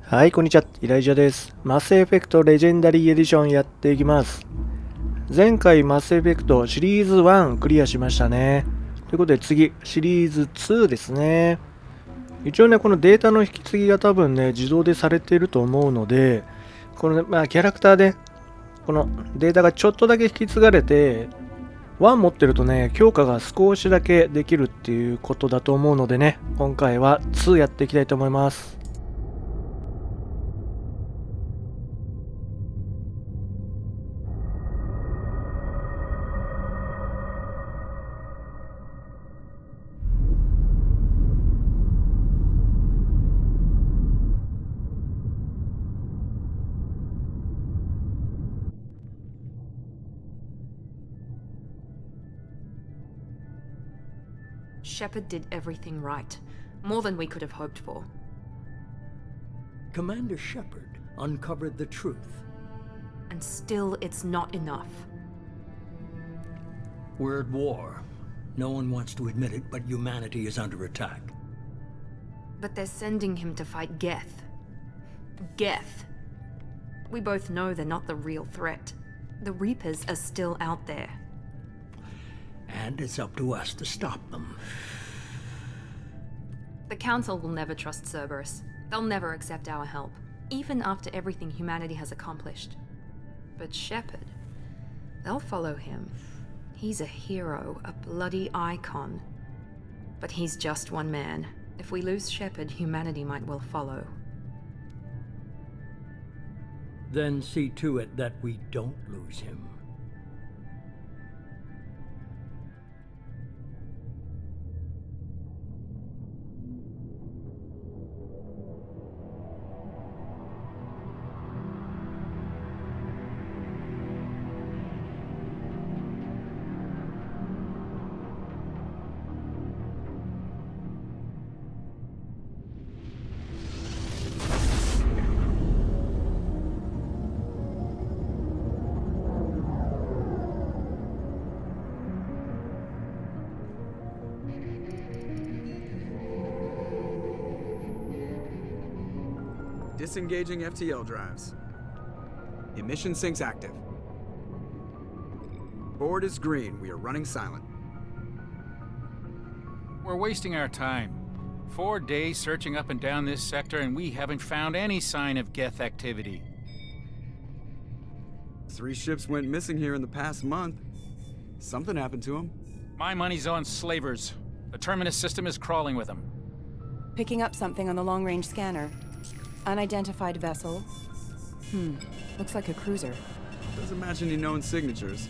はい、こんにちは。イライジャです。マスエフェクトレジェンダリーエディションやっていきます。前回マスエフェクトシリーズ1クリアしましたね。ということで次、シリーズ2ですね。一応ね、このデータの引き継ぎが多分ね、自動でされていると思うので、このね、キャラクターで、このデータがちょっとだけ引き継がれて、1持ってるとね、強化が少しだけできるっていうことだと思うのでね、今回は2やっていきたいと思います。Shepard did everything right. More than we could have hoped for. Commander Shepard uncovered the truth. And still, it's not enough. We're at war. No one wants to admit it, but humanity is under attack. But they're sending him to fight Geth. Geth. We both know they're not the real threat. The Reapers are still out there. And it's up to us to stop them. The Council will never trust Cerberus. They'll never accept our help, even after everything humanity has accomplished. But Shepard, they'll follow him. He's a hero, a bloody icon. But he's just one man. If we lose Shepard, humanity might well follow. Then see to it that we don't lose him. Disengaging FTL drives. Emission sinks active. Board is green. We are running silent. We're wasting our time. 4 days searching up and down this sector, and we haven't found any sign of Geth activity. 3 ships went missing here in the past month. Something happened to them. My money's on slavers. The Terminus system is crawling with them. Picking up something on the long-range scanner. Unidentified vessel. Looks like a cruiser. Doesn't match any known signatures.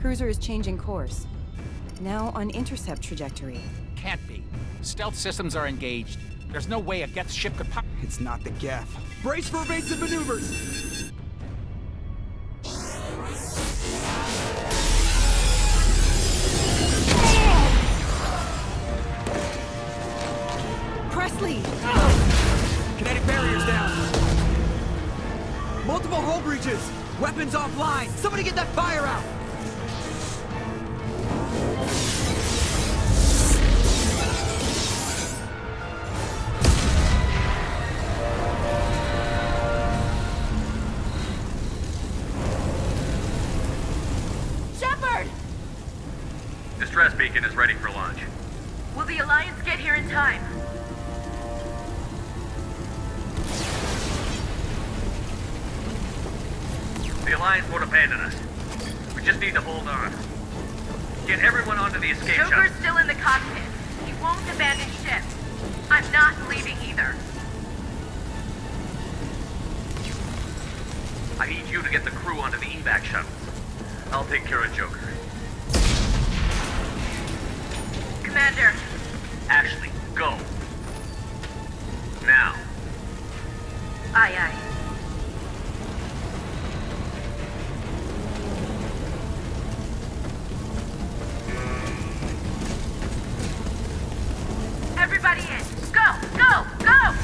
Cruiser is changing course. Now on intercept trajectory. Can't be. Stealth systems are engaged. There's no way a Geth ship could pop. It's not the Geth. Brace for evasive maneuvers! Kinetic barriers down. Multiple hull breaches. Weapons offline. Somebody get that fire out. Shepard! Distress beacon is ready for launch. Will the Alliance get here in time? The Alliance won't abandon us. We just need to hold on. Get everyone onto the escape shuttle. Joker's still in the cockpit. He won't abandon ship. I'm not leaving either. I need you to get the crew onto the evac shuttles. I'll take care of Joker. Commander. Ashley, go. Now. Aye, aye. Everybody in! Go! Go! Go!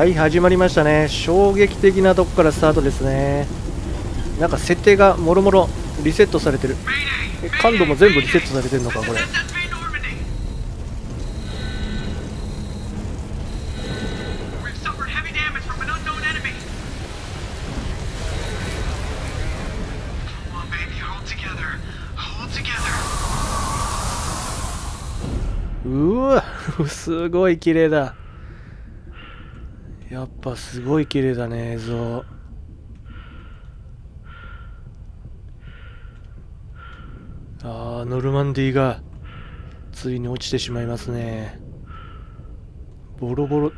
はい、始まりましたね。衝撃的なとこからスタートですね。なんか設定がもろもろリセットされてる。感度も全部リセットされてるのかこれ。うわすごい綺麗だ。やっぱすごい綺麗だね、映像。ノルマンディーがついに落ちてしまいますね。ボロボロ。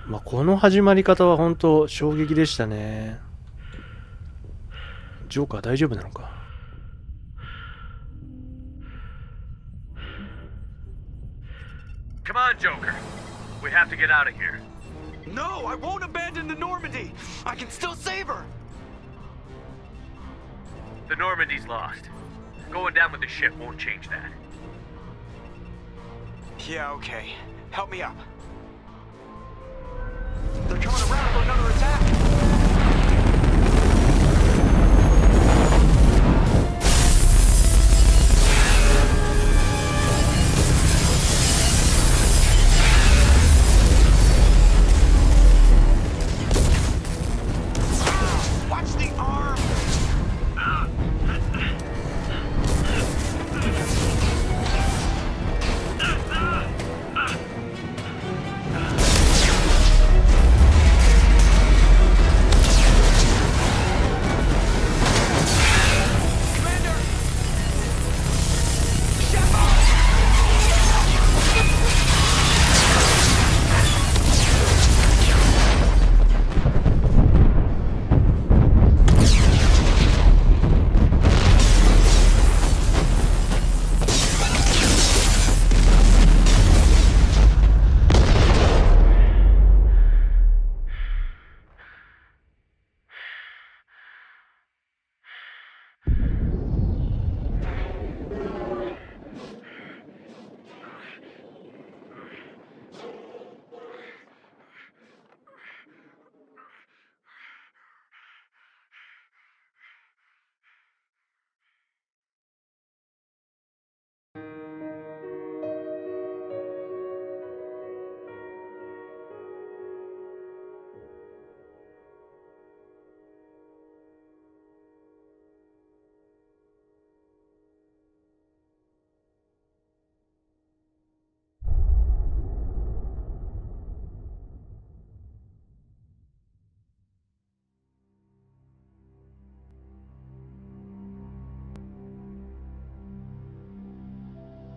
まあこの始まり方は本当衝撃でしたね。ジョーカー大丈夫なのか。Come on, Joker. We have to get out of here. No, I won't abandon the Normandy. I can still save her. The Normandy's lost. Going down with the ship won't change that. Yeah, okay. Help me up. They're coming around for another attack.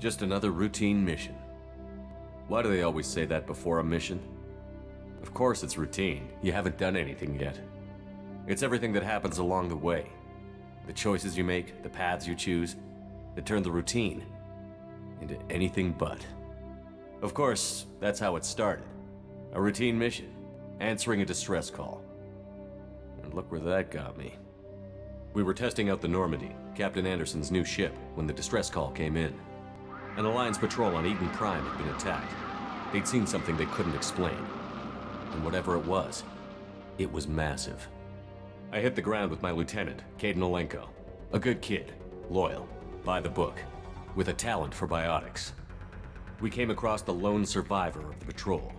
Just another routine mission. Why do they always say that before a mission? Of course it's routine. You haven't done anything yet. It's everything that happens along the way. The choices you make, the paths you choose, that turn the routine into anything but. Of course, that's how it started. A routine mission, answering a distress call. And look where that got me. We were testing out the Normandy, Captain Anderson's new ship, when the distress call came in. An Alliance patrol on Eden Prime had been attacked. They'd seen something they couldn't explain. And whatever it was massive. I hit the ground with my lieutenant, Caden Olenko. A good kid, loyal, by the book, with a talent for biotics. We came across the lone survivor of the patrol,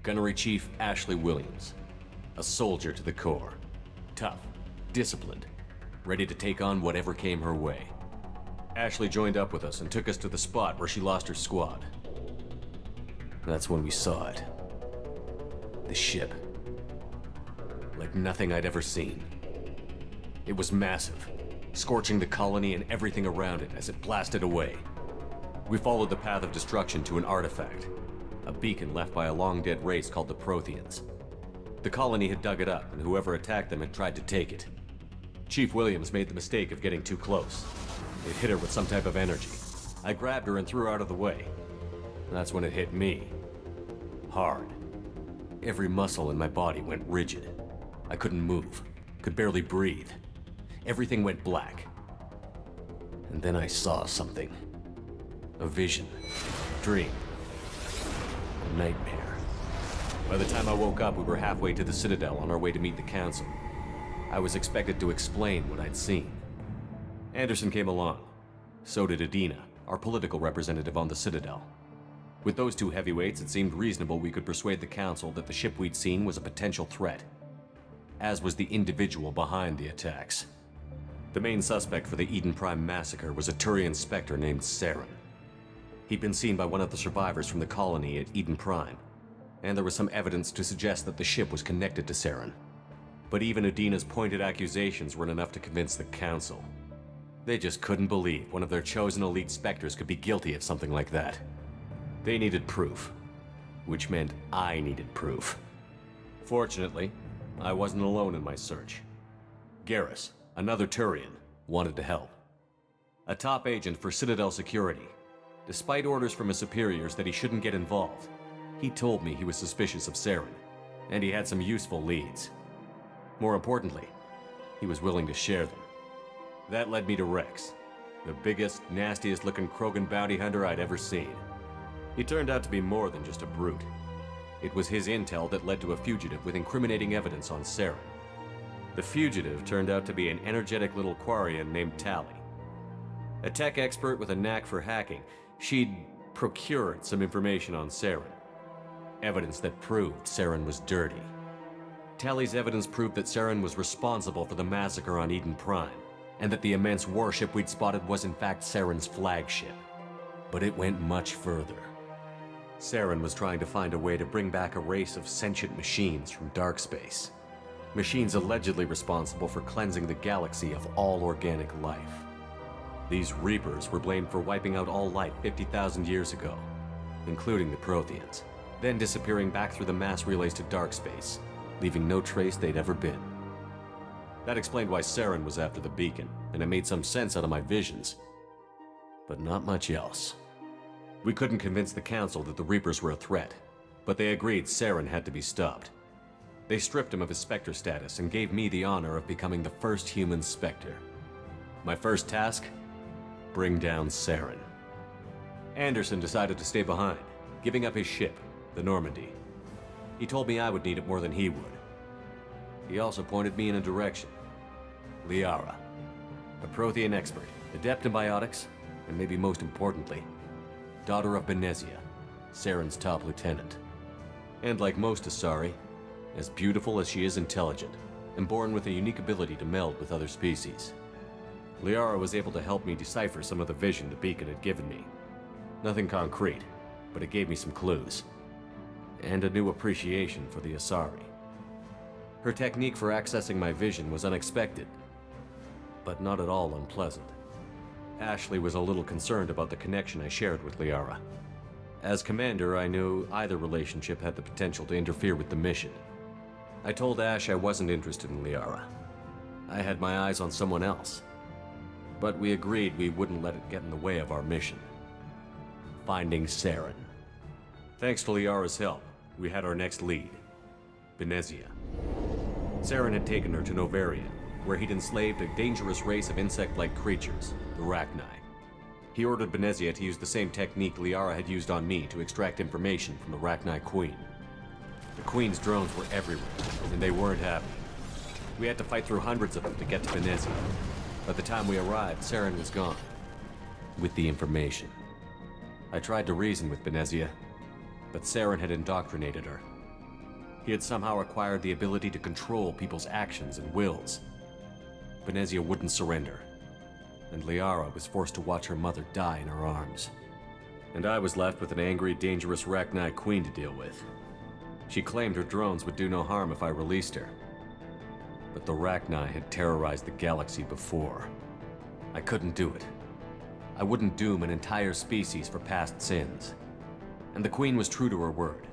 Gunnery Chief Ashley Williams. A soldier to the core. Tough, disciplined, ready to take on whatever came her way. Ashley joined up with us and took us to the spot where she lost her squad. That's when we saw it. The ship. Like nothing I'd ever seen. It was massive, scorching the colony and everything around it as it blasted away. We followed the path of destruction to an artifact, a beacon left by a long-dead race called the Protheans. The colony had dug it up, and whoever attacked them had tried to take it. Chief Williams made the mistake of getting too close. It hit her with some type of energy. I grabbed her and threw her out of the way. That's when it hit me. Hard. Every muscle in my body went rigid. I couldn't move, could barely breathe. Everything went black. And then I saw something. A vision. A dream. A nightmare. By the time I woke up, we were halfway to the Citadel on our way to meet the Council. I was expected to explain what I'd seen. Anderson came along. So did Adina, our political representative on the Citadel. With those two heavyweights, it seemed reasonable we could persuade the Council that the ship we'd seen was a potential threat, as was the individual behind the attacks. The main suspect for the Eden Prime massacre was a Turian Spectre named Saren. He'd been seen by one of the survivors from the colony at Eden Prime, and there was some evidence to suggest that the ship was connected to Saren. But even Adina's pointed accusations weren't enough to convince the Council. They just couldn't believe one of their chosen elite Spectres could be guilty of something like that. They needed proof, which meant I needed proof. Fortunately, I wasn't alone in my search. Garrus, another Turian, wanted to help. A top agent for Citadel Security. Despite orders from his superiors that he shouldn't get involved, he told me he was suspicious of Saren, and he had some useful leads. More importantly, he was willing to share them. That led me to Rex, the biggest, nastiest-looking Krogan bounty hunter I'd ever seen. He turned out to be more than just a brute. It was his intel that led to a fugitive with incriminating evidence on Saren. The fugitive turned out to be an energetic little Quarian named Tally. A tech expert with a knack for hacking, she'd procured some information on Saren. Evidence that proved Saren was dirty. Tally's evidence proved that Saren was responsible for the massacre on Eden Prime, and that the immense warship we'd spotted was in fact Saren's flagship. But it went much further. Saren was trying to find a way to bring back a race of sentient machines from dark space. Machines allegedly responsible for cleansing the galaxy of all organic life. These Reapers were blamed for wiping out all life 50,000 years ago, including the Protheans, then disappearing back through the mass relays to dark space, leaving no trace they'd ever been. That explained why Saren was after the beacon, and it made some sense out of my visions. But not much else. We couldn't convince the Council that the Reapers were a threat, but they agreed Saren had to be stopped. They stripped him of his Spectre status and gave me the honor of becoming the first human Spectre. My first task? Bring down Saren. Anderson decided to stay behind, giving up his ship, the Normandy. He told me I would need it more than he would. He also pointed me in a direction. Liara, a Prothean expert, adept in biotics, and maybe most importantly, daughter of Benezia, Saren's top lieutenant. And like most Asari, as beautiful as she is intelligent, and born with a unique ability to meld with other species. Liara was able to help me decipher some of the vision the beacon had given me. Nothing concrete, but it gave me some clues. And a new appreciation for the Asari. Her technique for accessing my vision was unexpected, but not at all unpleasant. Ashley was a little concerned about the connection I shared with Liara. As commander, I knew either relationship had the potential to interfere with the mission. I told Ash I wasn't interested in Liara. I had my eyes on someone else. But we agreed we wouldn't let it get in the way of our mission. Finding Saren. Thanks to Liara's help, we had our next lead, Benezia. Saren had taken her to Novaria, where he'd enslaved a dangerous race of insect-like creatures, the Rachni. He ordered Benezia to use the same technique Liara had used on me to extract information from the Rachni Queen. The Queen's drones were everywhere, and they weren't happy. We had to fight through hundreds of them to get to Benezia. By the time we arrived, Saren was gone, with the information. I tried to reason with Benezia, but Saren had indoctrinated her. He had somehow acquired the ability to control people's actions and wills. Benezia wouldn't surrender, and Liara was forced to watch her mother die in her arms. And I was left with an angry, dangerous Rachni Queen to deal with. She claimed her drones would do no harm if I released her. But the Rachni had terrorized the galaxy before. I couldn't do it. I wouldn't doom an entire species for past sins. And the Queen was true to her word.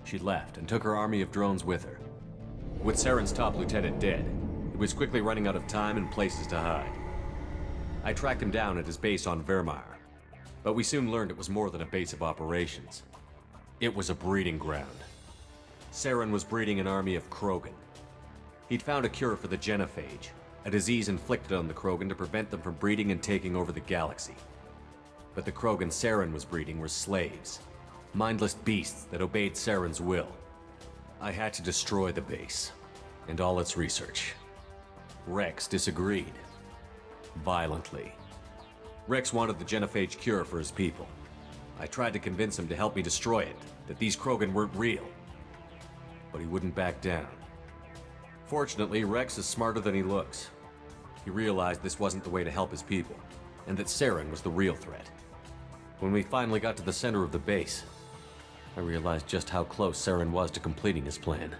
She left and took her army of drones with her. With Saren's top lieutenant dead, it was quickly running out of time and places to hide. I tracked him down at his base on Vermeer, but we soon learned it was more than a base of operations. It was a breeding ground. Saren was breeding an army of Krogan. He'd found a cure for the genophage, a disease inflicted on the Krogan to prevent them from breeding and taking over the galaxy. But the Krogan Saren was breeding were slaves. Mindless beasts that obeyed Saren's will. I had to destroy the base, and all its research. Rex disagreed. Violently. Rex wanted the genophage cure for his people. I tried to convince him to help me destroy it, that these Krogan weren't real. But he wouldn't back down. Fortunately, Rex is smarter than he looks. He realized this wasn't the way to help his people, and that Saren was the real threat. When we finally got to the center of the base, I realized just how close Saren was to completing his plan.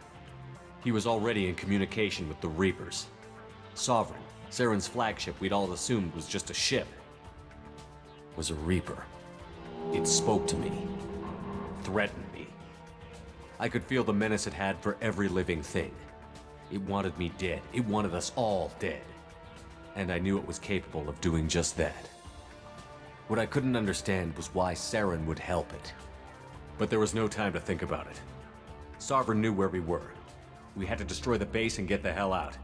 He was already in communication with the Reapers. Sovereign, Saren's flagship we'd all assumed was just a ship, was a Reaper. It spoke to me, threatened me. I could feel the menace it had for every living thing. It wanted me dead. It wanted us all dead. And I knew it was capable of doing just that. What I couldn't understand was why Saren would help it. But there was no time to think about it. Sovereign knew where we were. We had to destroy the base and get the hell out.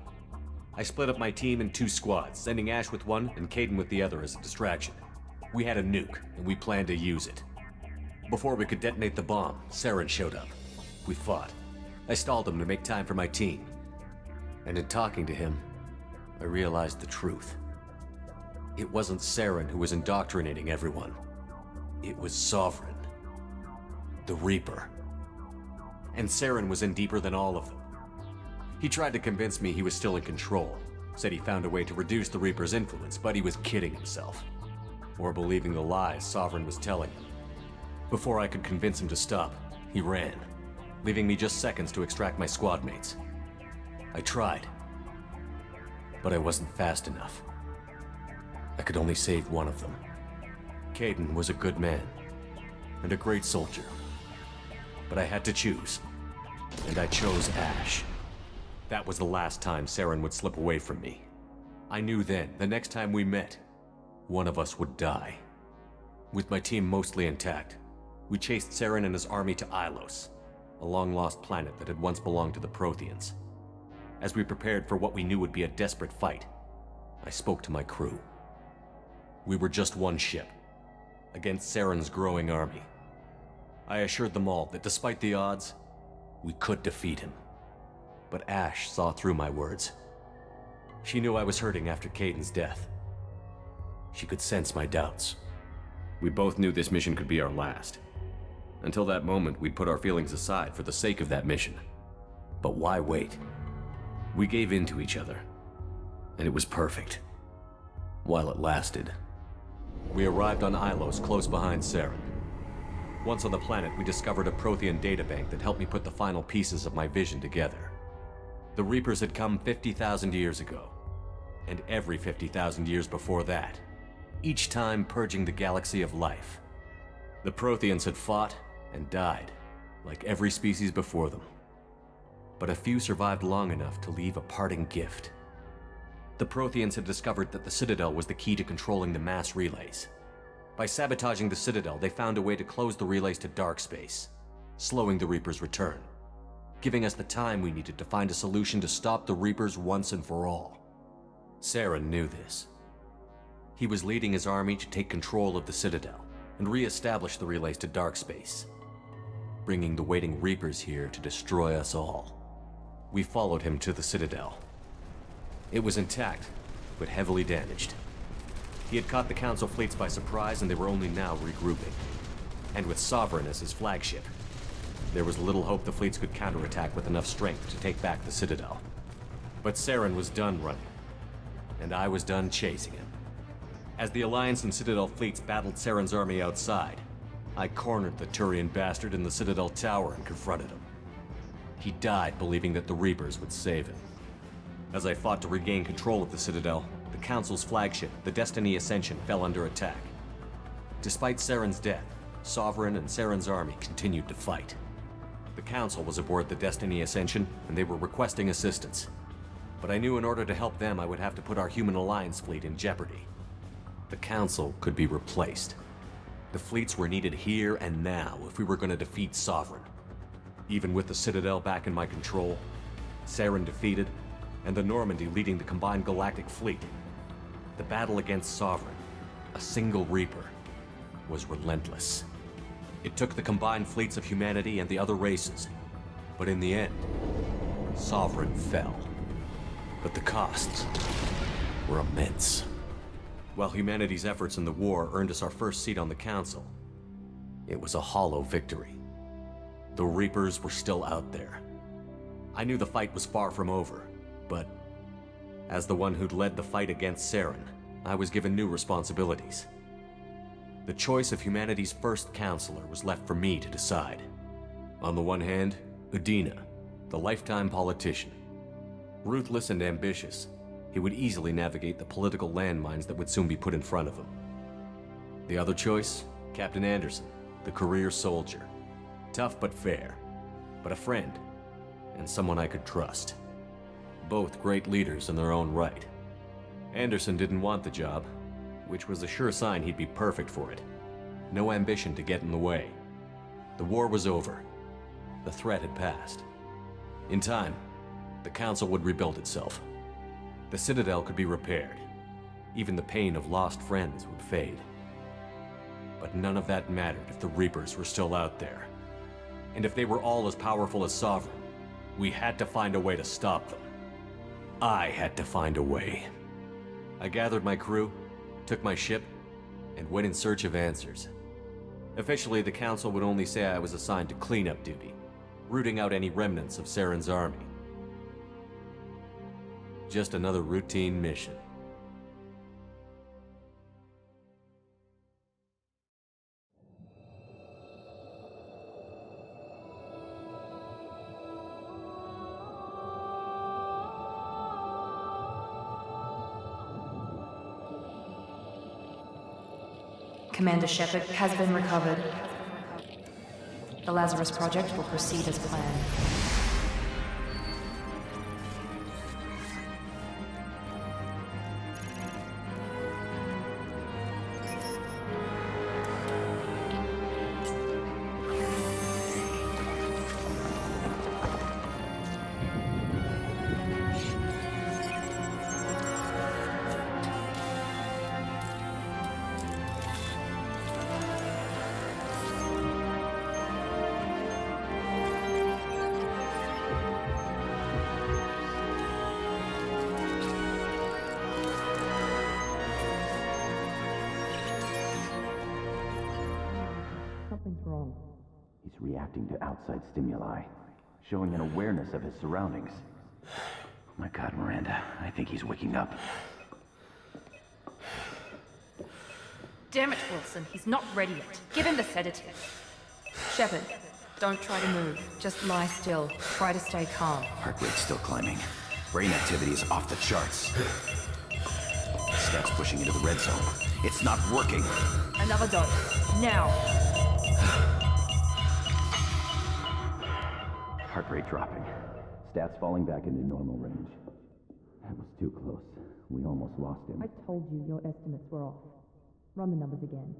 I split up my team in 2 squads, sending Ash with one and Caden with the other as a distraction. We had a nuke, and we planned to use it. Before we could detonate the bomb, Saren showed up. We fought. I stalled him to make time for my team. And in talking to him, I realized the truth. It wasn't Saren who was indoctrinating everyone. It was Sovereign. The Reaper. And Saren was in deeper than all of them. He tried to convince me he was still in control. Said he found a way to reduce the Reaper's influence, but he was kidding himself. Or believing the lies Sovereign was telling him. Before I could convince him to stop, he ran, leaving me just seconds to extract my squad mates. I tried, but I wasn't fast enough. I could only save one of them. Caden was a good man, and a great soldier. But I had to choose, and I chose Ash. That was the last time Saren would slip away from me. I knew then, the next time we met, one of us would die. With my team mostly intact, we chased Saren and his army to Ilos, a long-lost planet that had once belonged to the Protheans. As we prepared for what we knew would be a desperate fight, I spoke to my crew. We were just one ship, against Saren's growing army. I assured them all that despite the odds, we could defeat him. But Ash saw through my words. She knew I was hurting after Caden's death. She could sense my doubts. We both knew this mission could be our last. Until that moment, we'd put our feelings aside for the sake of that mission. But why wait? We gave in to each other, and it was perfect. While it lasted. We arrived on Ilos, close behind Saren. Once on the planet, we discovered a Prothean databank that helped me put the final pieces of my vision together. The Reapers had come 50,000 years ago, and every 50,000 years before that, each time purging the galaxy of life. The Protheans had fought and died, like every species before them. But a few survived long enough to leave a parting gift. The Protheans had discovered that the Citadel was the key to controlling the mass relays. By sabotaging the Citadel, they found a way to close the relays to dark space, slowing the Reapers' return, giving us the time we needed to find a solution to stop the Reapers once and for all. Saren knew this. He was leading his army to take control of the Citadel and re-establish the relays to dark space, bringing the waiting Reapers here to destroy us all. We followed him to the Citadel. It was intact, but heavily damaged. He had caught the Council fleets by surprise, and they were only now regrouping. And with Sovereign as his flagship, there was little hope the fleets could counterattack with enough strength to take back the Citadel. But Saren was done running, and I was done chasing him. As the Alliance and Citadel fleets battled Saren's army outside, I cornered the Turian bastard in the Citadel tower and confronted him. He died believing that the Reapers would save him. As I fought to regain control of the Citadel, the Council's flagship, the Destiny Ascension, fell under attack. Despite Saren's death, Sovereign and Saren's army continued to fight. The Council was aboard the Destiny Ascension, and they were requesting assistance. But I knew in order to help them, I would have to put our human alliance fleet in jeopardy. The Council could be replaced. The fleets were needed here and now if we were going to defeat Sovereign. Even with the Citadel back in my control, Saren defeated, and the Normandy leading the combined galactic fleet, the battle against Sovereign, a single Reaper, was relentless. It took the combined fleets of humanity and the other races, but in the end, Sovereign fell. But the costs were immense. While humanity's efforts in the war earned us our first seat on the Council, it was a hollow victory. The Reapers were still out there. I knew the fight was far from over, but as the one who'd led the fight against Saren, I was given new responsibilities. The choice of humanity's first counselor was left for me to decide. On the one hand, Udina, the lifetime politician. Ruthless and ambitious, he would easily navigate the political landmines that would soon be put in front of him. The other choice, Captain Anderson, the career soldier. Tough but fair, but a friend, and someone I could trust. Both great leaders in their own right. Anderson didn't want the job, which was a sure sign he'd be perfect for it. No ambition to get in the way. The war was over. The threat had passed. In time, the Council would rebuild itself. The Citadel could be repaired. Even the pain of lost friends would fade. But none of that mattered if the Reapers were still out there. And if they were all as powerful as Sovereign, we had to find a way to stop them. I had to find a way. I gathered my crew, took my ship, and went in search of answers. Officially, the Council would only say I was assigned to cleanup duty, rooting out any remnants of Saren's army. Just another routine mission. Commander Shepard has been recovered. The Lazarus Project will proceed as planned. Something's wrong. He's reacting to outside stimuli, showing an awareness of his surroundings. Oh my God, Miranda, I think he's waking up. Damn it, Wilson, he's not ready yet. Give him the sedative. Shepard, don't try to move. Just lie still. Try to stay calm. Heart rate's still climbing. Brain activity is off the charts. Stats pushing into the red zone. It's not working. Another dose. Now. Heart rate dropping. Stats falling back into normal range. That was too close. We almost lost him. I told you your estimates were off. Run the numbers again.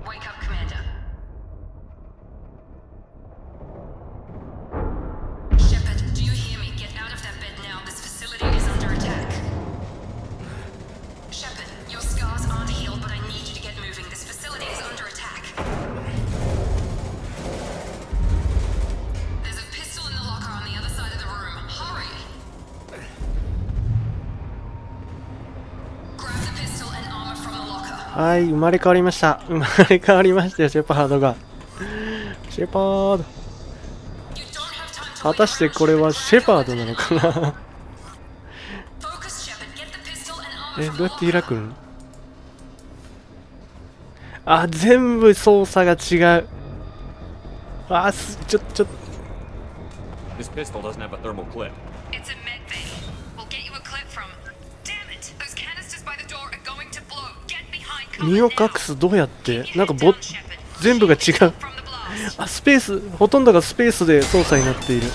Wake up, Commander. Shepard, do you hear me? Get out of that bed now. This facility is under attack. Shepard, your scars aren't healed, but I need you to get moving. This facility is under attack. There's a pistol in the locker on the other side of the room. Hurry! Grab the pistol and armor from the locker. はい、生まれ変わりました。生まれ変わりましたよ、シェパードが。シェパード。果たしてこれはシェパードなのかなどうやって開くの？あ、全部操作が違う。あ、ちょっと。This pistol doesn't have a thermal clip. It's a med bay. We'll get you a clip from. Damn it! Those canisters by the door are going to blow. Get behind cover now. 身を隠すどうやって？なんか全部が違う。あ、スペース、ほとんどがスペースで操作になっている。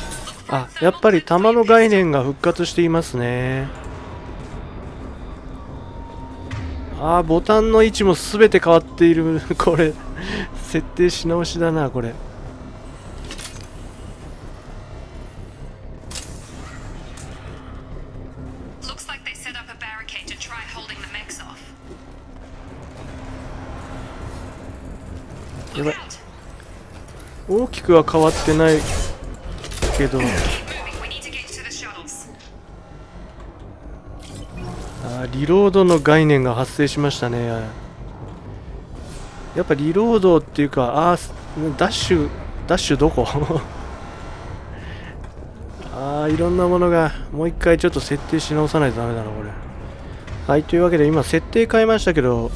あ、やっぱり弾の概念が復活していますね。あ、ボタンの位置も全て変わっている。これ設定し直しだな、これ。やばい。大きくは変わってないけど、リロードの概念が発生しましたね。やっぱリロードっていうか、ダッシュどこいろんなものがもう一回ちょっと設定し直さないとダメだなこれ。はい、というわけで今設定変えましたけど、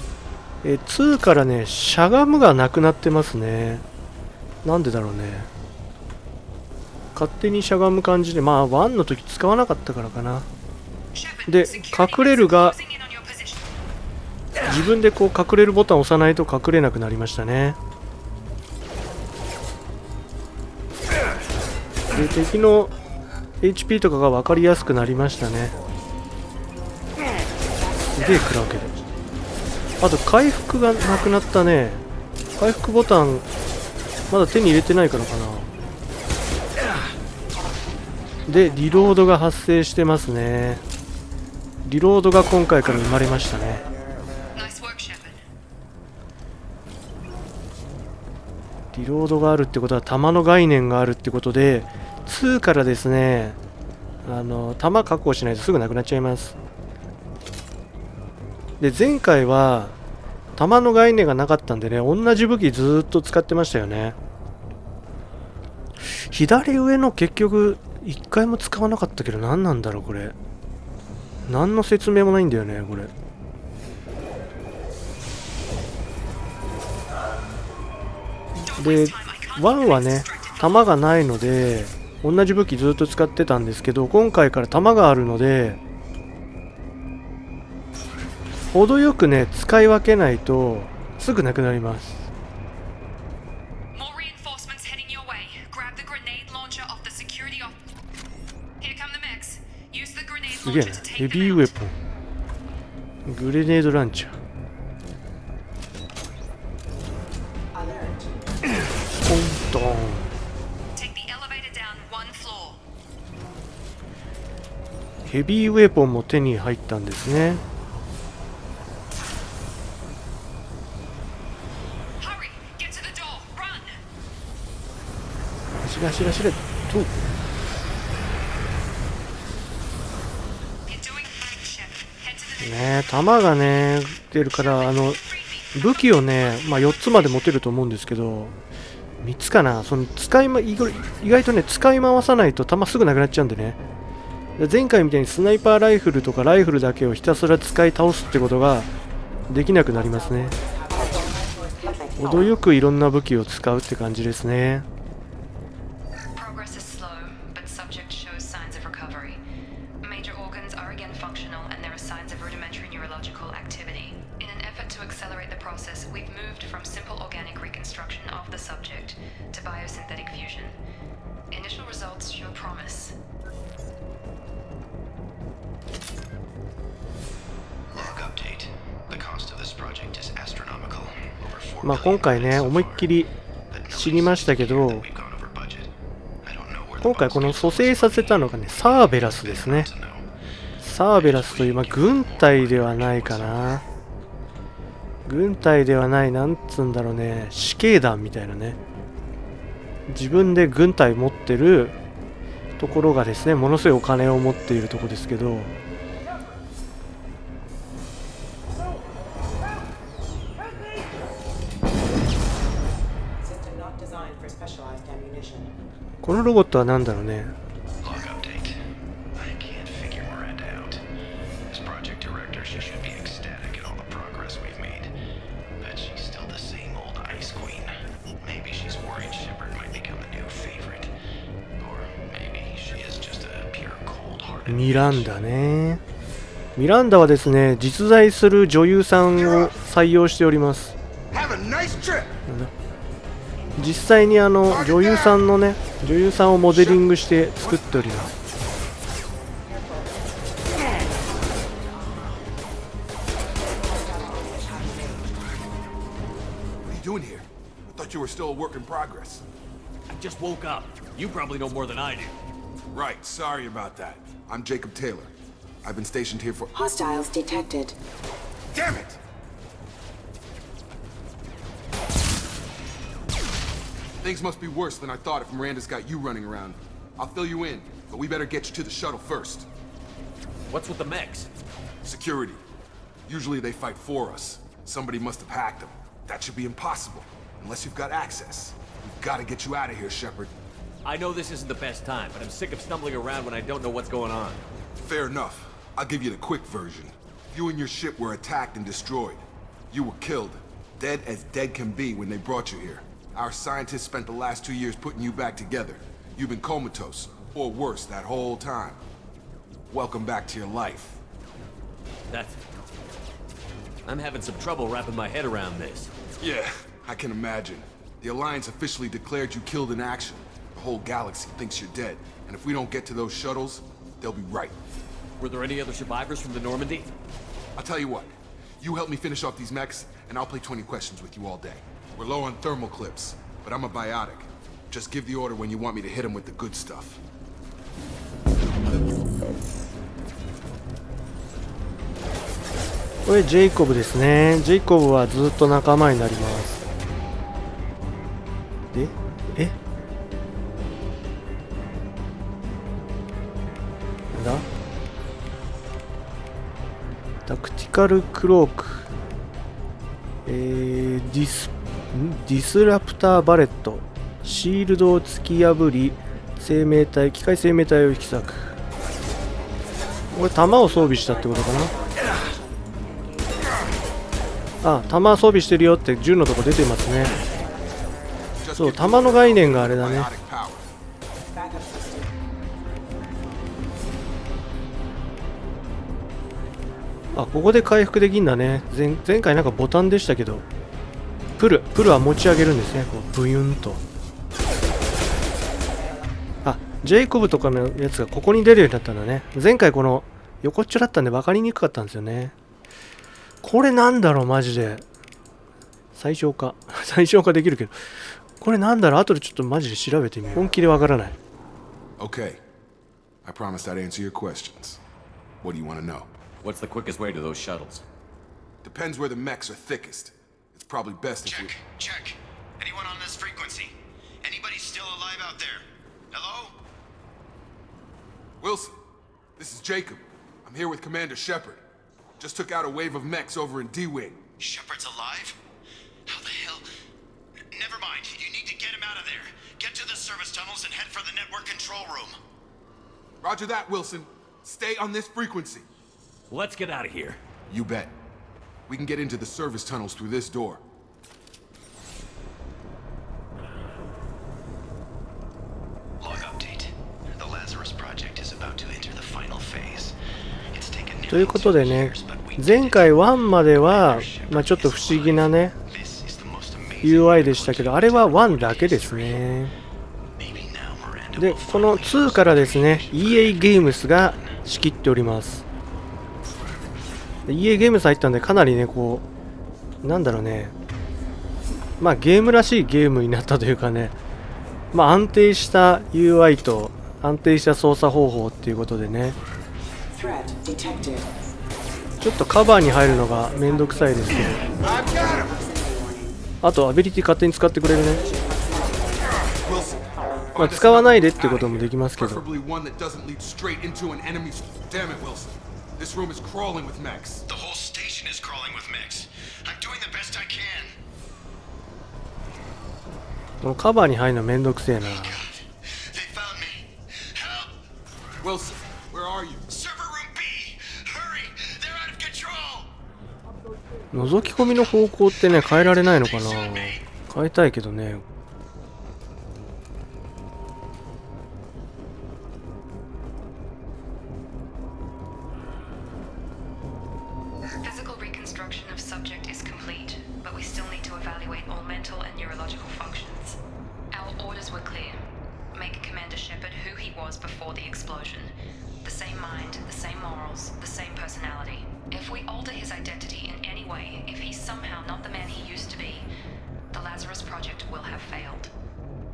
2からねしゃがむがなくなってますね。なんでだろうね。勝手にしゃがむ感じで、まあ1の時使わなかったからかな。で、隠れるが自分でこう隠れるボタンを押さないと隠れなくなりましたね。で、敵の HP とかが分かりやすくなりましたね。すげえ食らうけど。あと回復がなくなったね。回復ボタンまだ手に入れてないからかな。で、リロードが発生してますね。リロードが今回から生まれましたね。リロードがあるってことは弾の概念があるってことで、2からですね、弾確保しないとすぐなくなっちゃいます。で、前回は弾の概念がなかったんでね、同じ武器ずーっと使ってましたよね。左上の結局一回も使わなかったけど、何なんだろうこれ。何の説明もないんだよねこれ。で、1はね弾がないので同じ武器ずっと使ってたんですけど、今回から弾があるので程よくね使い分けないとすぐなくなります。すげえな。ヘビーウェポン、グレネードランチャー、ポンドーン。ヘビーウェポンも手に入ったんですね。走れ走れ走れと。ね、弾がね出るから武器をね、まあ、4つまで持てると思うんですけど、3つかな、その意外とね使い回さないと弾すぐなくなっちゃうんでね。前回みたいにスナイパーライフルとかライフルだけをひたすら使い倒すってことができなくなりますね。程よくいろんな武器を使うって感じですね。まあ今回ね思いっきり死にましたけど、今回この蘇生させたのがねサーベラスですね。サーベラスという、まあ、軍隊ではないかな、軍隊ではない、なんつうんだろうね、死刑団みたいなね、自分で軍隊持ってるところがですね、ものすごいお金を持っているところですけど、このロボットは何だろうね。ミランダね。ミランダはですね、実在する女優さんを採用しております。実際に女優さんのね、女優さんをモデリングして作っております。You were still a work in progress. I just woke up. You probably know more than I do. Right, sorry about that. I'm Jacob Taylor. I've been stationed here for... Hostiles detected. Damn it! Things must be worse than I thought if Miranda's got you running around. I'll fill you in, but we better get you to the shuttle first. What's with the mechs? Security. Usually they fight for us. Somebody must have hacked them. That should be impossible, unless you've got access. We've got to get you out of here, Shepard. I know this isn't the best time, but I'm sick of stumbling around when I don't know what's going on. Fair enough. I'll give you the quick version. You and your ship were attacked and destroyed. You were killed. Dead as dead can be when they brought you here. Our scientists spent the last 2 years putting you back together. You've been comatose, or worse, that whole time. Welcome back to your life. That's... I'm having some trouble wrapping my head around this. Yeah, I can imagine. The Alliance officially declared you killed in action. The whole galaxy thinks you're dead, and if we don't get to those shuttles, they'll be right. Were there any other survivors from the Normandy? I'll tell you what. You help me finish off these mechs, and I'll play 20 questions with you all day. We're low on thermal clips, but I'm a biotic. Just give the order when you want me to hit them with the good stuff. これジェイコブですね。ジェイコブはずっと仲間になります。で、なんだ？タクティカルクローク、ディスラプターバレット、シールドを突き破り生命体、機械生命体を引き裂く。これ弾を装備したってことかな。あ、弾装備してるよって銃のとこ出てますね。そう、弾の概念があれだね。あ、ここで回復できんだね。前回なんかボタンでしたけど、プルは持ち上げるんですね。こうブユンと。あ、ジェイコブとかのやつがここに出るようになったんだね。前回この横っちょだったんで分かりにくかったんですよね。これなんだろうマジで。最小化できるけど、これなんだろう。後でちょっとマジで調べてみよう。本気でわからない。Okay. I promised I'd answer your questions. What do you want to know? What's the quickest way to those shuttles? Depends where the mechs are thickest. It's probably best if we... Check. Anyone on this frequency? Anybody still alive out there? Hello? Wilson, this is Jacob. I'm here with Commander Shepard. Just took out a wave of mechs over in D-Wing. Shepard's alive? How the hell? Never mind. You need to get him out of there. Get to the service tunnels and head for the network control room. Roger that, Wilson. Stay on this frequency. Let's get out of here. You bet. We can get into the service tunnels through this door. Log update. The Lazarus project is about to enter the final phase. It's taken ということでね、前回1までは、ちょっと不思議なね UI でしたけど、あれは1だけですね。で、この2からですね、EA ゲームスが仕切っております。EA ゲームス入ったんで、かなりね、こう、なんだろうね、ゲームらしいゲームになったというかね、安定した UI と安定した操作方法っていうことでね、ちょっとカバーに入るのがめんどくさいですけど、あとアビリティ勝手に使ってくれるね。使わないでってこともできますけど。This room is crawling with mechs. The whole station is crawling with mechs. I'm doing the best I can. このカバーに入るのめんどくせえな。They found me. Help! Wilson, where are you? Server room B. Hurry! They're out of control. 覗き込みの方向ってね、変えられないのかな。変えたいけどね。Physical reconstruction of subject is complete, but we still need to evaluate all mental and neurological functions. Our orders were clear. Make Commander Shepard who he was before the explosion. The same mind, the same morals, the same personality. If we alter his identity in any way, if he's somehow not the man he used to be, the Lazarus Project will have failed.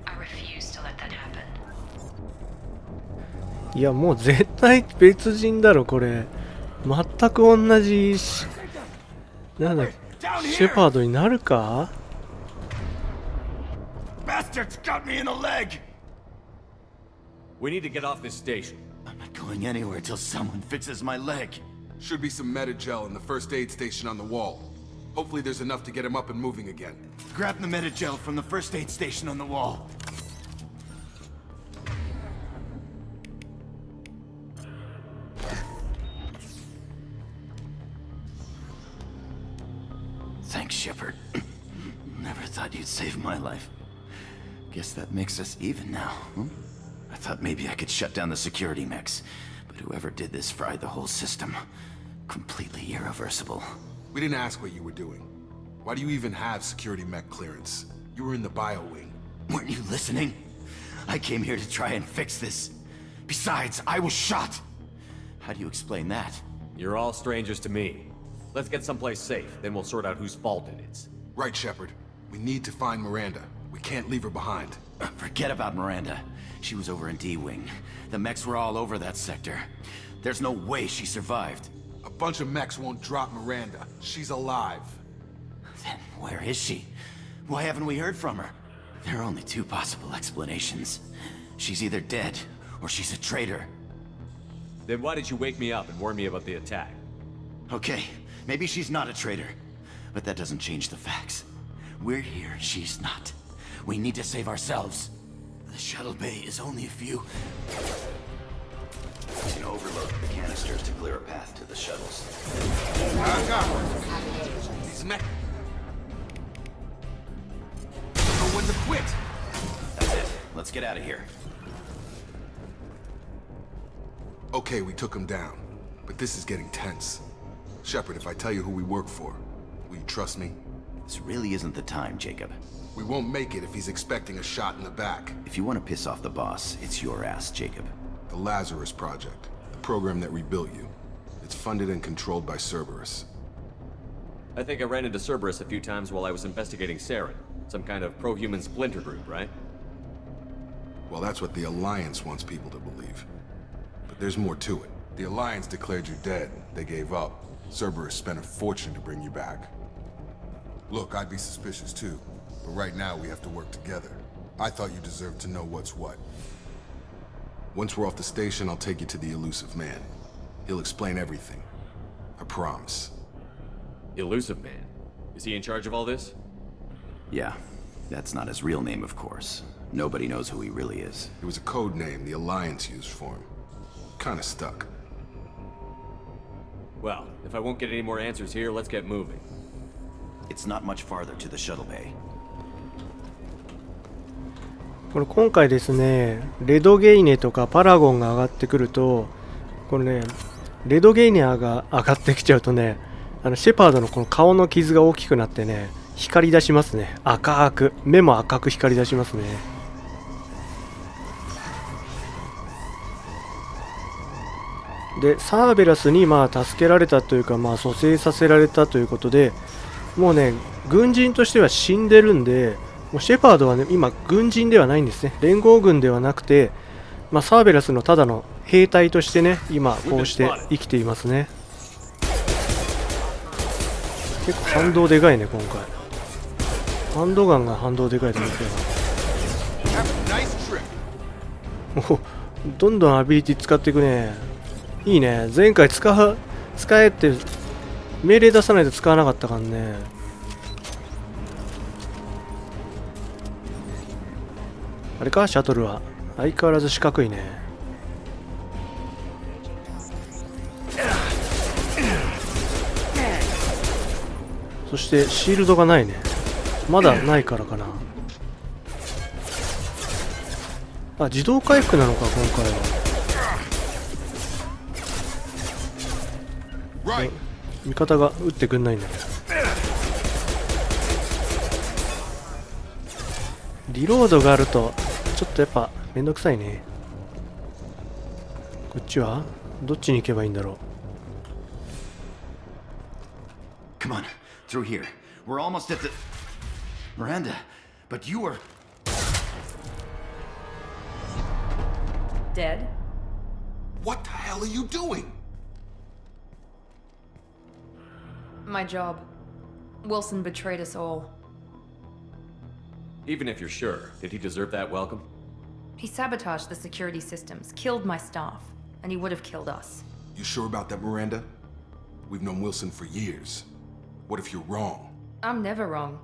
I refuse to let that happen. いや、もう絶対別人だろ、これ。全く同じなんだ、シェパードになるか。bastards got me in the leg! We need to get off this station. I'm not going anywhere till someone fixes my leg. Should be some medi-gel in the first aid station on the wall. Hopefully there's enough to get him up and moving again. Grab the medi-gel from the first aid station on the wall. Thanks, Shepard. Never thought you'd save my life. Guess that makes us even now, huh? I thought maybe I could shut down the security mechs, but whoever did this fried the whole system. Completely irreversible. We didn't ask what you were doing. Why do you even have security mech clearance? You were in the bio wing. Weren't you listening? I came here to try and fix this. Besides, I was shot. How do you explain that? You're all strangers to me. Let's get someplace safe, then we'll sort out whose fault it is. Right, Shepard. We need to find Miranda. We can't leave her behind. Forget about Miranda. She was over in D-Wing. The mechs were all over that sector. There's no way she survived. A bunch of mechs won't drop Miranda. She's alive. Then where is she? Why haven't we heard from her? There are only two possible explanations. She's either dead, or she's a traitor. Then why did you wake me up and warn me about the attack? Okay, maybe she's not a traitor. But that doesn't change the facts. We're here, she's not. We need to save ourselves. The shuttle bay is only a few... We can overload the canisters to clear a path to the shuttles. I got her. These mech... Don't know when to quit. That's it. Let's get out of here. Okay, we took him down. But this is getting tense. Shepard, if I tell you who we work for, will you trust me? This really isn't the time, Jacob. We won't make it if he's expecting a shot in the back. If you want to piss off the boss, it's your ass, Jacob. The Lazarus Project, the program that rebuilt you. It's funded and controlled by Cerberus. I think I ran into Cerberus a few times while I was investigating Saren. Some kind of pro-human splinter group, right? Well, that's what the Alliance wants people to believe. But there's more to it. The Alliance declared you dead. They gave up. Cerberus spent a fortune to bring you back. Look, I'd be suspicious too. But right now we have to work together. I thought you deserved to know what's what. Once we're off the station, I'll take you to the elusive man. He'll explain everything. I promise. Elusive Man? Is he in charge of all this? Yeah. That's not his real name, of course. Nobody knows who he really is. It was a code name the Alliance used for him. Kinda stuck. Well, if I won't get any more answers here, let's get moving. It's not much farther to the shuttle bay. これ今回ですね、レドゲイネとかパラゴンが上がってくると、このね、レドゲイネが上がってきちゃうとね、シェパードのこの顔の傷が大きくなってね、光り出しますね。赤く、目も赤く光り出しますね。で、サーベラスに助けられたというか、蘇生させられたということで、もうね、軍人としては死んでるんで、もうシェパードはね、今、軍人ではないんですね。連合軍ではなくて、サーベラスのただの兵隊としてね、今、こうして生きていますね。結構反動でかいね、今回。ハンドガンが反動でかいと思うけど。お、どんどんアビリティ使っていくね。いいね。前回使えって命令出さないと使わなかったからね。あれか、シャトルは相変わらず四角いね。そしてシールドがないね。まだないからかな。あ、自動回復なのか今回は。味方が撃ってくんないんだけど。リロードがあるとちょっとやっぱめんどくさいね。こっちはどっちに行けばいいんだろう。Come on, through here. We're almost at the... Miranda, but you were... Dead? What the hell are you doing? My job. Wilson betrayed us all. Even if you're sure, did he deserve that welcome? He sabotaged the security systems, killed my staff, and he would have killed us. You sure about that, Miranda? We've known Wilson for years. What if you're wrong? I'm never wrong.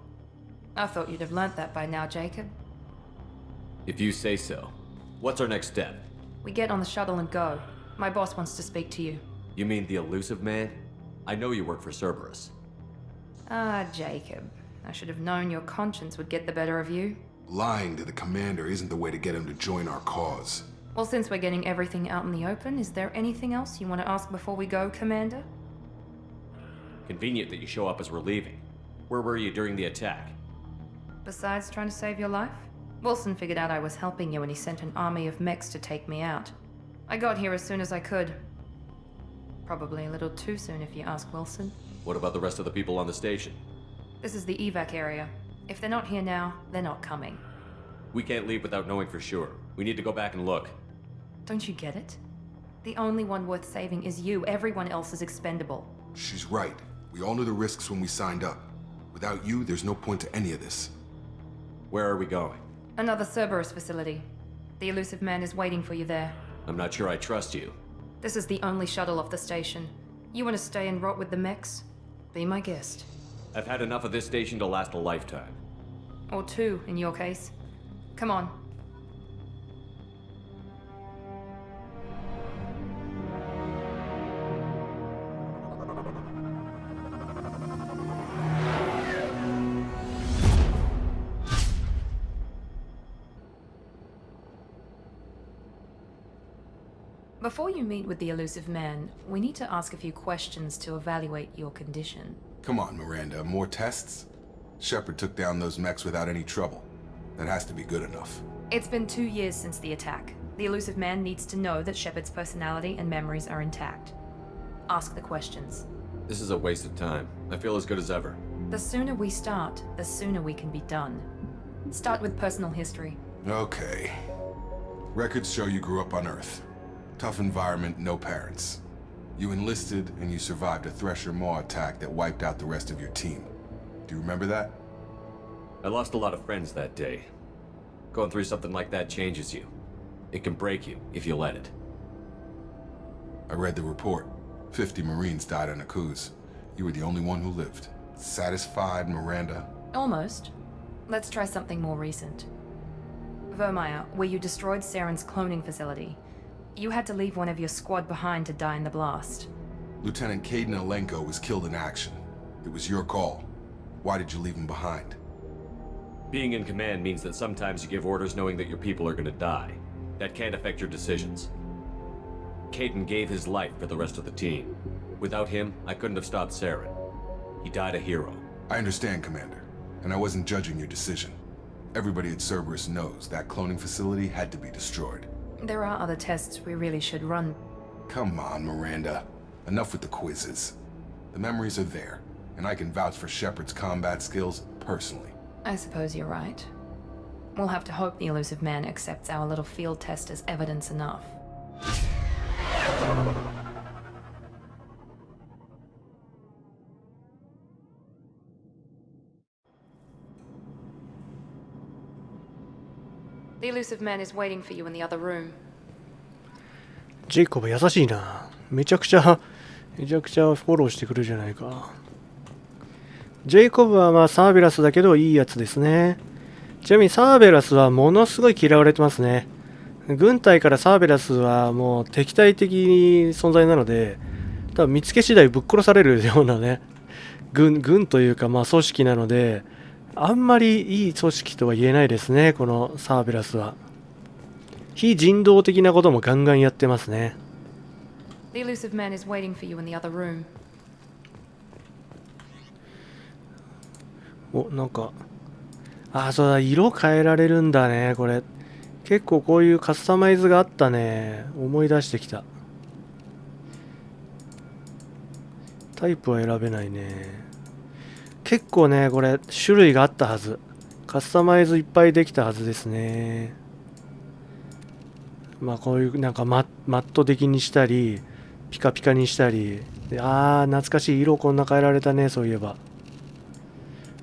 I thought you'd have learnt that by now, Jacob. If you say so. What's our next step? We get on the shuttle and go. My boss wants to speak to you. You mean the elusive man? I know you work for Cerberus. Ah, Jacob. I should have known your conscience would get the better of you. Lying to the commander isn't the way to get him to join our cause. Well, since we're getting everything out in the open, is there anything else you want to ask before we go, Commander? Convenient that you show up as we're leaving. Where were you during the attack? Besides trying to save your life? Wilson figured out I was helping you and he sent an army of mechs to take me out. I got here as soon as I could. Probably a little too soon if you ask Wilson. What about the rest of the people on the station? This is the evac area. If they're not here now, they're not coming. We can't leave without knowing for sure. We need to go back and look. Don't you get it? The only one worth saving is you. Everyone else is expendable. She's right. We all knew the risks when we signed up. Without you, there's no point to any of this. Where are we going? Another Cerberus facility. The elusive man is waiting for you there. I'm not sure I trust you. This is the only shuttle off the station. You want to stay and rot with the mechs? Be my guest. I've had enough of this station to last a lifetime. Or two, in your case. Come on. Before you meet with the elusive man, we need to ask a few questions to evaluate your condition. Come on, Miranda. More tests? Shepard took down those mechs without any trouble. That has to be good enough. It's been 2 years since the attack. The elusive man needs to know that Shepard's personality and memories are intact. Ask the questions. This is a waste of time. I feel as good as ever. The sooner we start, the sooner we can be done. Start with personal history. Okay. Records show you grew up on Earth. Tough environment, no parents. You enlisted and you survived a Thresher Maw attack that wiped out the rest of your team. Do you remember that? I lost a lot of friends that day. Going through something like that changes you. It can break you if you let it. I read the report. 50 Marines died on a cruise. You were the only one who lived. Satisfied, Miranda? Almost. Let's try something more recent. Vermeer, where you destroyed Saren's cloning facility. You had to leave one of your squad behind to die in the blast. Lieutenant Caden Alenko was killed in action. It was your call. Why did you leave him behind? Being in command means that sometimes you give orders knowing that your people are gonna die. That can't affect your decisions. Caden gave his life for the rest of the team. Without him, I couldn't have stopped Saren. He died a hero. I understand, Commander, and I wasn't judging your decision. Everybody at Cerberus knows that cloning facility had to be destroyed. There are other tests we really should run. Come on, Miranda. Enough with the quizzes. The memories are there, and I can vouch for Shepard's combat skills personally. I suppose you're right. We'll have to hope the elusive man accepts our little field test as evidence enough. The elusive man is waiting for you in the other room. ジェイコブ優しいな。めちゃくちゃフォローしてくるじゃないか。ジェイコブはまあサーベラスだけどいいやつですね。ちなみにサーベラスはものすごい嫌われてますね。軍隊からサーベラスはもう敵対的存在なので、多分見つけ次第ぶっ殺されるようなね、軍というかまあ組織なので、あんまりいい組織とは言えないですね、このサーベラスは。非人道的なこともガンガンやってますね。The elusive man is waiting for you in the other room. お、なんか、そうだ、色変えられるんだね、これ。結構こういうカスタマイズがあったね。思い出してきた。タイプは選べないね。結構ね、これ、種類があったはず。カスタマイズいっぱいできたはずですね。まあこういうなんかマット的にしたり、ピカピカにしたり。懐かしい色こんな変えられたね、そういえば。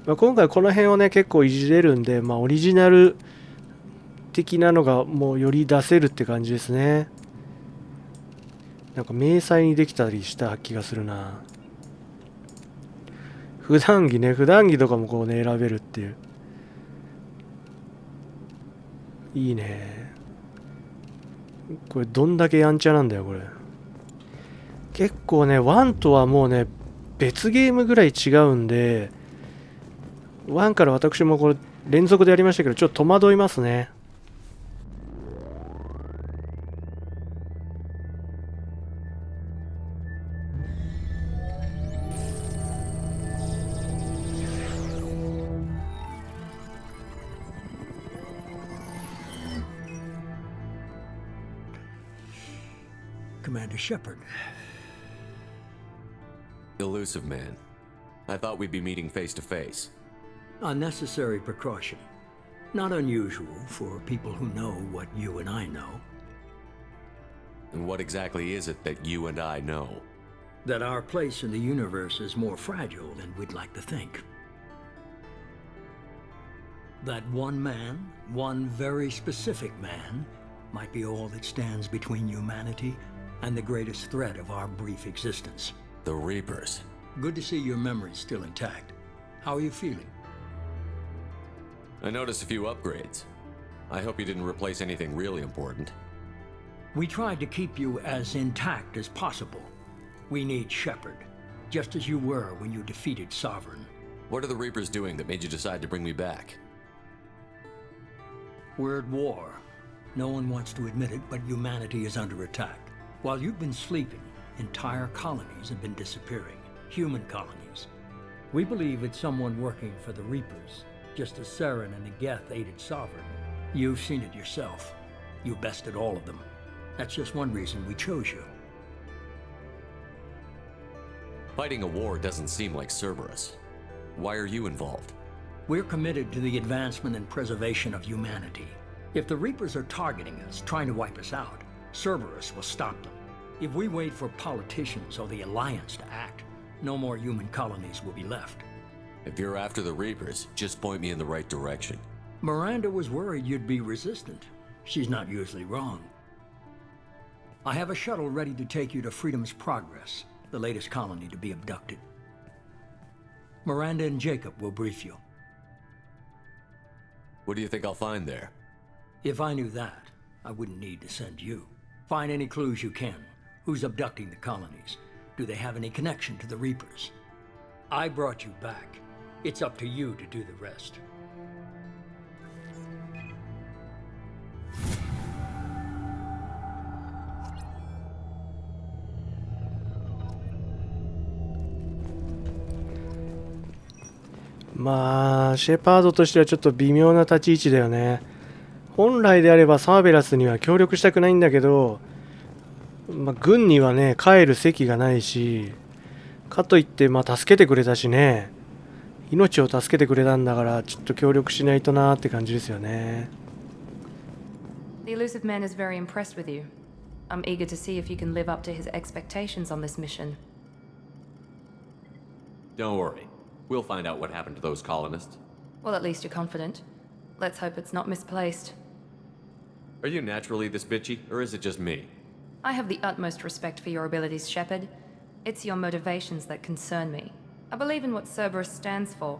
今回この辺をね結構いじれるんで、オリジナル的なのがもうより出せるって感じですね。なんか迷彩にできたりした気がするな。普段着とかもこうね選べるっていう、いいね。これどんだけやんちゃなんだよこれ。結構ね1とはもうね別ゲームぐらい違うんで、1から私もこれ連続でやりましたけどちょっと戸惑いますね。Commander Shepard. Elusive man. I thought we'd be meeting face to face. Unnecessary precaution. Not unusual for people who know what you and I know. And what exactly is it that you and I know? That our place in the universe is more fragile than we'd like to think. That one man, one very specific man, might be all that stands between humanity and the greatest threat of our brief existence. The Reapers. Good to see your memory's still intact. How are you feeling? I noticed a few upgrades. I hope you didn't replace anything really important. We tried to keep you as intact as possible. We need Shepard, just as you were when you defeated Sovereign. What are the Reapers doing that made you decide to bring me back? We're at war. No one wants to admit it, but humanity is under attack. While you've been sleeping, entire colonies have been disappearing. Human colonies. We believe it's someone working for the Reapers, just as Saren and Negeth aided Sovereign. You've seen it yourself. You bested all of them. That's just one reason we chose you. Fighting a war doesn't seem like Cerberus. Why are you involved? We're committed to the advancement and preservation of humanity. If the Reapers are targeting us, trying to wipe us out, Cerberus will stop them. If we wait for politicians or the Alliance to act, no more human colonies will be left. If you're after the Reapers, just point me in the right direction. Miranda was worried you'd be resistant. She's not usually wrong. I have a shuttle ready to take you to Freedom's Progress, the latest colony to be abducted. Miranda and Jacob will brief you. What do you think I'll find there? If I knew that, I wouldn't need to send you. Find any clues you can. Who's abducting the colonies? Do they have any connection to the Reapers? I brought you back. It's up to you to do the rest.シェパードとしてはちょっと微妙な立ち位置だよね。本来であればサーベラスには協力したくないんだけど、軍にはね帰る席がないし、かといって助けてくれたしね、命を助けてくれたんだからちょっと協力しないとなーって感じですよね。 The elusive man is very impressed with you. I'm eager to see if you can live up to his expectations on this mission. Don't worry. We'll find out what happened to those colonists. Well, at least you're confident. Let's hope it's not misplaced. Are you naturally this bitchy, or is it just me? I have the utmost respect for your abilities, Shepard. It's your motivations that concern me. I believe in what Cerberus stands for.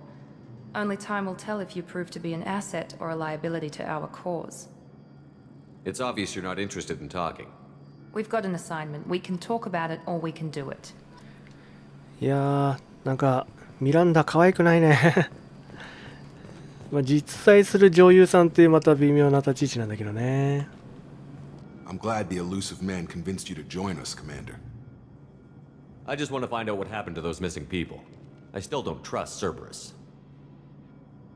Only time will tell if you prove to be an asset or a liability to our cause. It's obvious you're not interested in talking. We've got an assignment. We can talk about it or we can do it. いやー、なんかミランダ可愛くないね。実在する女優さんってまた微妙な立ち位置なんだけどね。I'm glad the elusive man convinced you to join us, Commander. I just want to find out what happened to those missing people. I still don't trust Cerberus.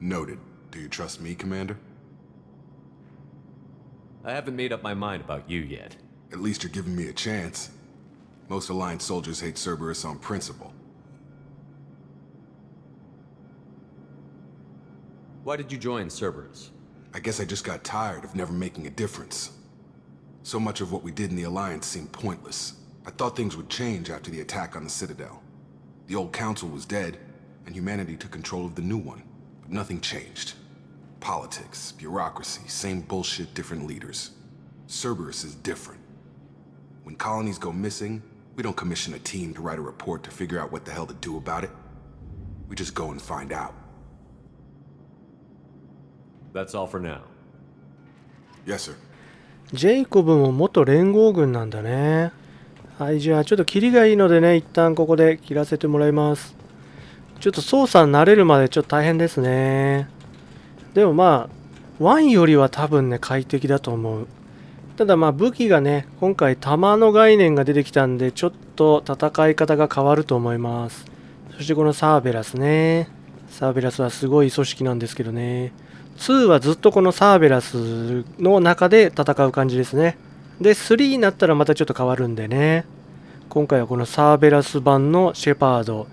Noted. Do you trust me, Commander? I haven't made up my mind about you yet. At least you're giving me a chance. Most Alliance soldiers hate Cerberus on principle. Why did you join Cerberus? I guess I just got tired of never making a difference. So much of what we did in the Alliance seemed pointless. I thought things would change after the attack on the Citadel. The old council was dead. and humanity took control of the new one. But nothing changed. Politics, bureaucracy, same bullshit, different leaders. Cerberus is different. When colonies go missing, we don't commission a team to write a report to figure out what the hell to do about it. We just go and find out. That's all for now. Yes, sir. ジェイコブも元連合軍なんだね。はい、じゃあちょっとキリがいいのでね、一旦ここで切らせてもらいます。ちょっと操作慣れるまでちょっと大変ですね。でもまあ、1よりは多分ね、快適だと思う。ただまあ武器がね、今回弾の概念が出てきたんで、ちょっと戦い方が変わると思います。そしてこのサーベラスね。サーベラスはすごい組織なんですけどね。2はずっとこのサーベラスの中で戦う感じですね。で、3になったらまたちょっと変わるんでね。今回はこのサーベラス版のシェパード、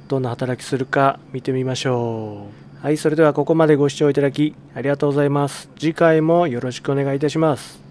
どんな働きするか見てみましょう。はい、それではここまでご視聴いただきありがとうございます。次回もよろしくお願いいたします。